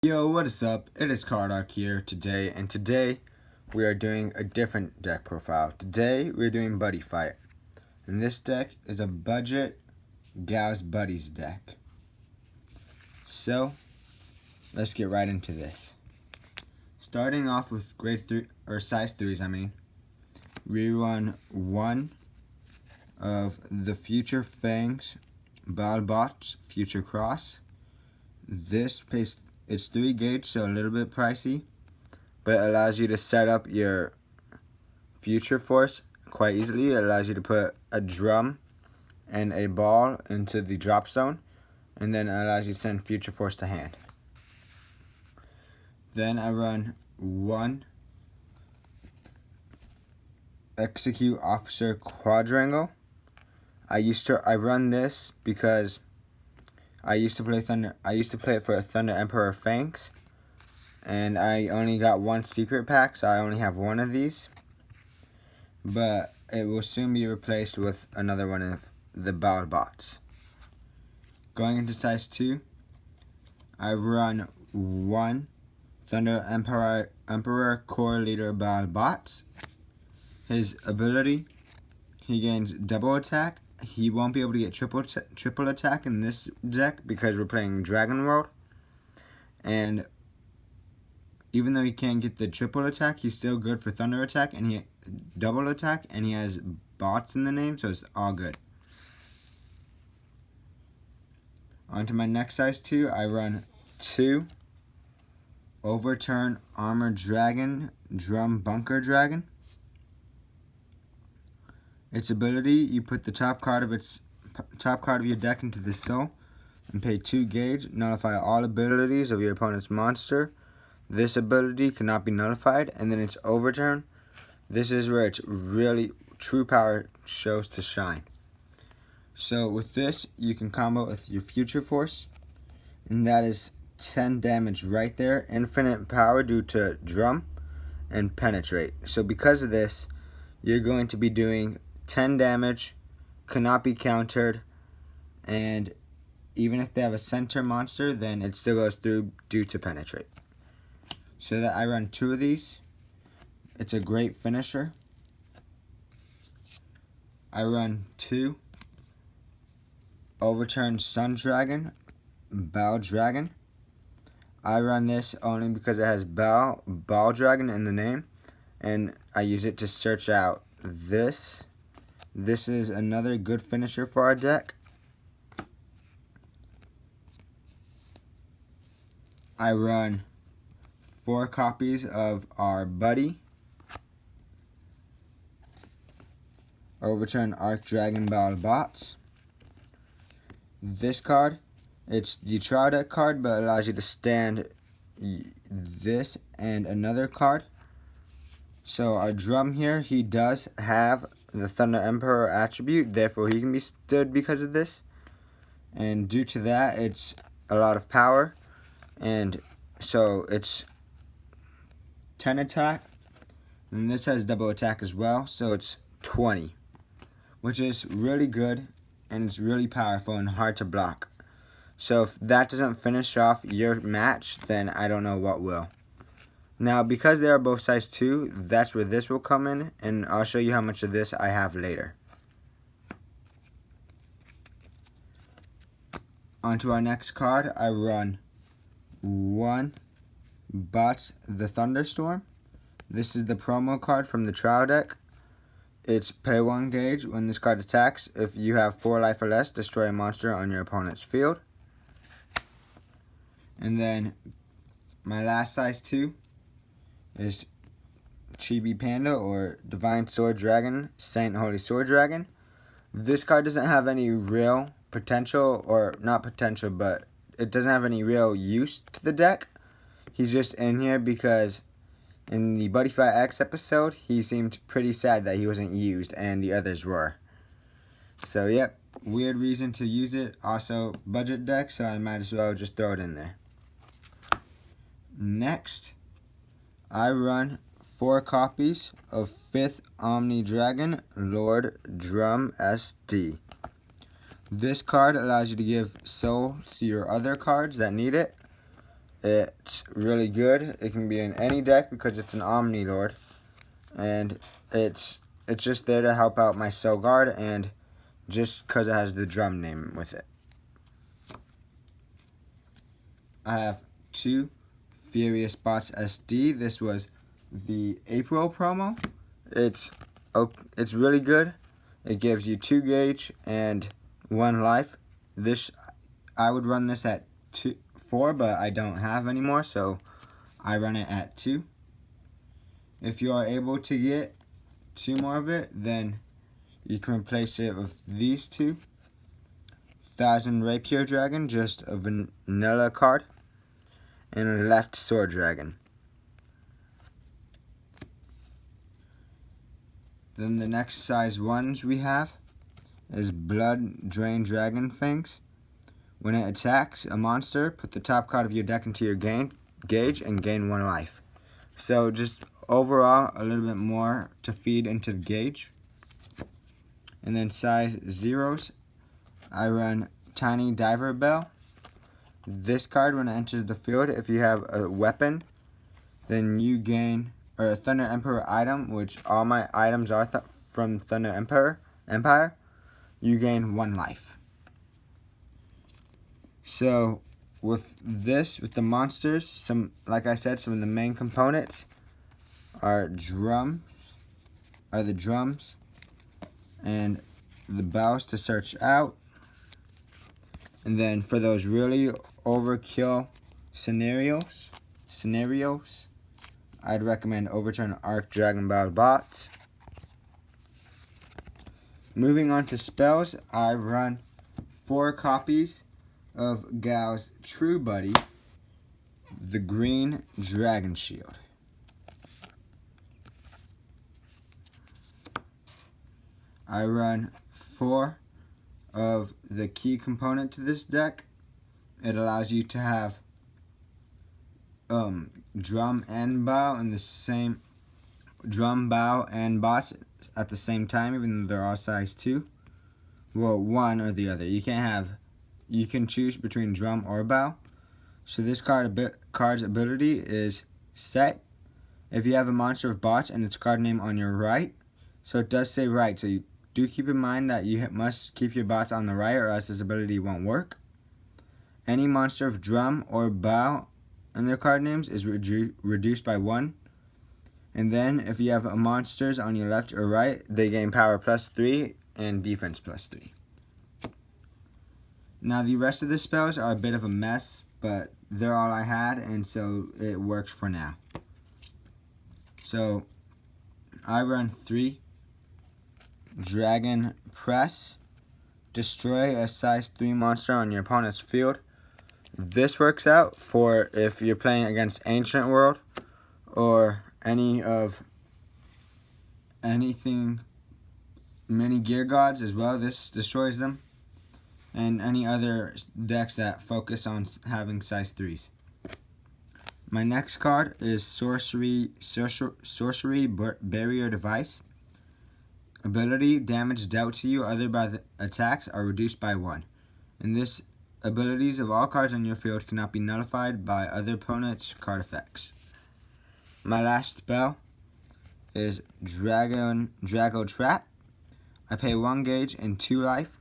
Yo, what is up? It is Cardock here today, and today we are doing a different deck profile. Today we're doing Buddy Fight, and this deck is a budget Gaos Buddies deck. So let's get right into this. Starting off with grade 3 or size 3s, we run one of the Future Fangs Bots Future Cross. This pays. It's 3 gauge, so a little bit pricey, but it allows you to set up your Future Force quite easily. It allows you to put a drum and a ball into the drop zone, and then it allows you to send Future Force to hand. Then I run one Execute Officer Quadrangle. I run this because I used to play it for Thunder Emperor Fangs, and I only got one secret pack, so I only have one of these. But it will soon be replaced with another one of the Bow Bots. Going into size 2, I run one Thunder Emperor Core Leader Bow Bots. His ability, he gains double attack. He won't be able to get triple attack in this deck because we're playing Dragon World. And even though he can't get the triple attack, he's still good for thunder attack and he double attack, and he has bots in the name, so it's all good. On to my next size 2, I run 2 Overturn Armor Dragon Drum Bunker Dragon. Its ability, you put the top card of your deck into the soul and pay 2 gauge. Nullify all abilities of your opponent's monster. This ability cannot be nullified. And then its overturn. This is where its really true power shows to shine. So with this, you can combo with your Future Force, and that is 10 damage right there. Infinite power due to drum and penetrate. So because of this, you're going to be doing 10 damage, cannot be countered, and even if they have a center monster, then it still goes through due to penetrate. So that I run 2 of these. It's a great finisher. I run 2 Overturn Sun Dragon, Bow Dragon. I run this only because it has Ball Dragon in the name, and I use it to search out this. This is another good finisher for our deck. I run 4 copies of our Buddy Overturn Arc Dragon Bow Bots. This card, it's the trial deck card, but it allows you to stand this and another card. So our drum here, he does have the Thunder Emperor attribute, therefore he can be stood because of this. And due to that, it's a lot of power. And so it's 10 attack. And this has double attack as well, so it's 20. Which is really good, and it's really powerful and hard to block. So if that doesn't finish off your match, then I don't know what will. Now, because they are both size 2, that's where this will come in, and I'll show you how much of this I have later. On to our next card, I run 1 Bots the Thunderstorm. This is the promo card from the trial deck. It's pay 1 gauge. When this card attacks, if you have 4 life or less, destroy a monster on your opponent's field. And then my last size 2 is Chibi Panda or Divine Sword Dragon, Saint Holy Sword Dragon. This card doesn't have any real potential, or not potential, but it doesn't have any real use to the deck. He's just in here because in the Buddy Fight X episode, he seemed pretty sad that he wasn't used and the others were. So yep, weird reason to use it. Also budget deck, so I might as well just throw it in there. Next, I run 4 copies of 5th Omni Dragon Lord Drum SD. This card allows you to give soul to your other cards that need it. It's really good. It can be in any deck because it's an Omni Lord, and it's just there to help out my Guard, and just because it has the drum name with it. I have 2 Furious Bots SD. This was the April promo. It's really good. It gives you 2 gauge and 1 life. I would run this at 4, but I don't have anymore, so I run it at 2. If you are able to get 2 more of it, then you can replace it with these 2. 1000 Rapier Dragon, just a vanilla card, and a left Sword Dragon. Then the next size 1s we have is Blood Drain Dragon Fangs. When it attacks a monster, put the top card of your deck into your gauge and gain 1 life. So just overall, a little bit more to feed into the gauge. And then size 0s, I run Tiny Diver Bell. This card, when it enters the field, if you have a weapon, then you gain, or a Thunder Emperor item, which all my items are from Thunder Empire, you gain 1 life. So with the monsters, like I said, some of the main components are the drums, and the bells to search out. And then for those really overkill scenarios, I'd recommend Overturn Arc Dragon Ball Bots. Moving on to spells, I run 4 copies of Gao's True Buddy, the Green Dragon Shield. I run 4 of the key component to this deck. It allows you to have drum and bow in the same bow and bots at the same time, even though they're all size 2. Well, one or the other. You can choose between drum or bow. So this card's ability is set if you have a monster of bots and its card name on your right. So it does say right, so you do keep in mind that you must keep your bots on the right, or else this ability won't work. Any monster of drum or bow and their card names is reduced by 1. And then if you have monsters on your left or right, they gain power +3 and defense +3. Now the rest of the spells are a bit of a mess, but they're all I had, and so it works for now. So I run 3 Dragon Press. Destroy a size 3 monster on your opponent's field. This works out for if you're playing against Ancient World or any Gear Gods as well. This destroys them, and any other decks that focus on having size 3s. My next card is Sorcery Barrier Device. Ability: damage dealt to you other by the attacks are reduced by 1. And this abilities of all cards on your field cannot be nullified by other opponents' card effects. My last spell is Drago Trap. I pay 1 gauge and 2 life.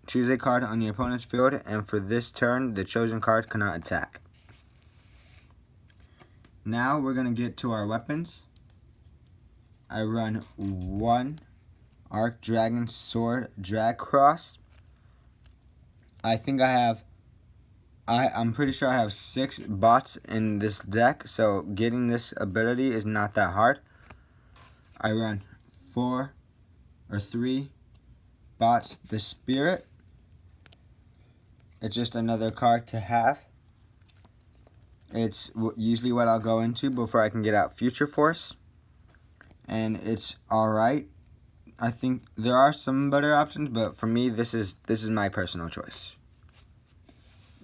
Choose a card on your opponent's field, and for this turn, the chosen card cannot attack. Now we're going to get to our weapons. I run 1 Arc Dragon Sword Drag Cross. I'm pretty sure I have 6 bots in this deck, so getting this ability is not that hard. I run 3 bots the Spirit. It's just another card to have. It's usually what I'll go into before I can get out Future Force, and it's alright. I think there are some better options, but for me, this is my personal choice.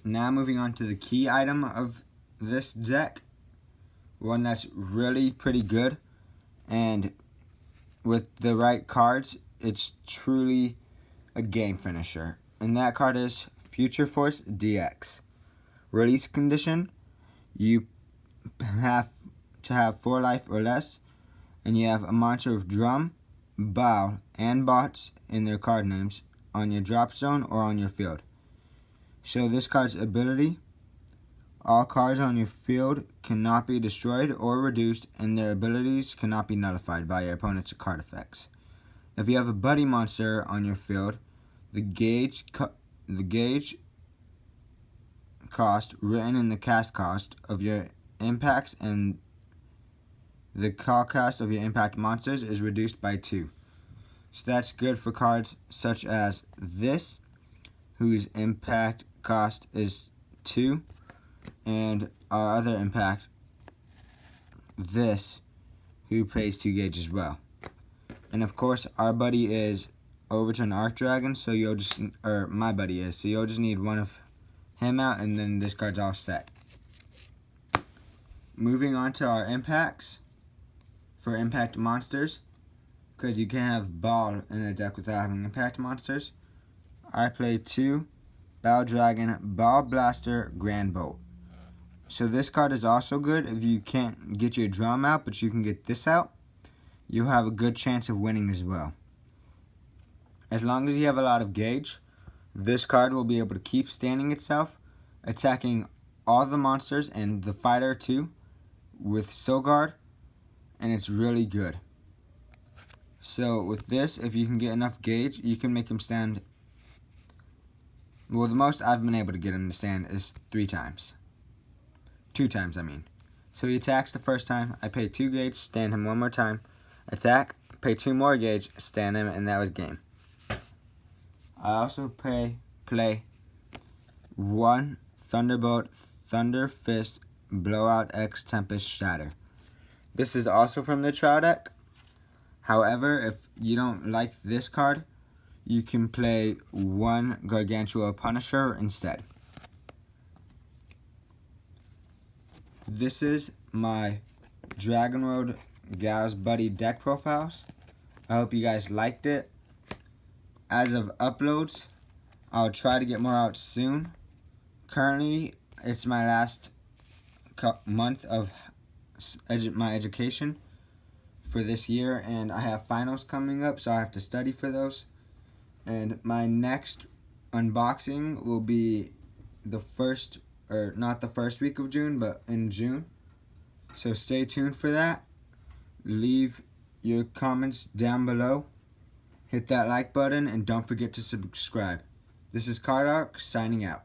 Now moving on to the key item of this deck, one that's really pretty good, and with the right cards, it's truly a game finisher. And that card is Future Force DX. Release condition: you have to have 4 life or less, and you have a monster with drum, bow, and bots in their card names on your drop zone or on your field. So this card's ability: all cards on your field cannot be destroyed or reduced, and their abilities cannot be nullified by your opponent's card effects. If you have a buddy monster on your field, the gauge cost written in the cast cost of your impacts and the call cost of your impact monsters is reduced by 2. So that's good for cards such as this, whose impact cost is 2, and our other impact, this, who pays 2 gauge as well. And of course, our buddy is Overturn Arc Dragon, so you'll just, or my buddy is, so you'll just need one of him out, and then this card's all set. Moving on to our impacts for impact monsters, because you can't have Ball in a deck without having impact monsters. I play 2 Bell Dragon, Ball Blaster, Grand Bolt. So this card is also good if you can't get your drum out, but you can get this out. You'll have a good chance of winning as well. As long as you have a lot of gauge, this card will be able to keep standing itself, attacking all the monsters and the fighter too with Guard, and it's really good. So with this, if you can get enough gauge, you can make him stand. Well, the most I've been able to get him to stand is 3 times. 2 times, I mean. So he attacks the first time, I pay 2 gauge, stand him 1 more time, attack, pay 2 more gauge, stand him, and that was game. I also play 1 Thunderbolt, Thunder Fist, Blowout X Tempest Shatter. This is also from the trial deck. However, if you don't like this card, you can play 1 Gargantua Punisher instead. This is my Dragon Road Gaos Buddy deck profiles. I hope you guys liked it. As of uploads, I'll try to get more out soon. Currently, it's my last month of my education for this year, and I have finals coming up, so I have to study for those. And my next unboxing will be the first, or not the first week of June, but in June. So stay tuned for that. Leave your comments down below. Hit that like button and don't forget to subscribe. This is Card Arc signing out.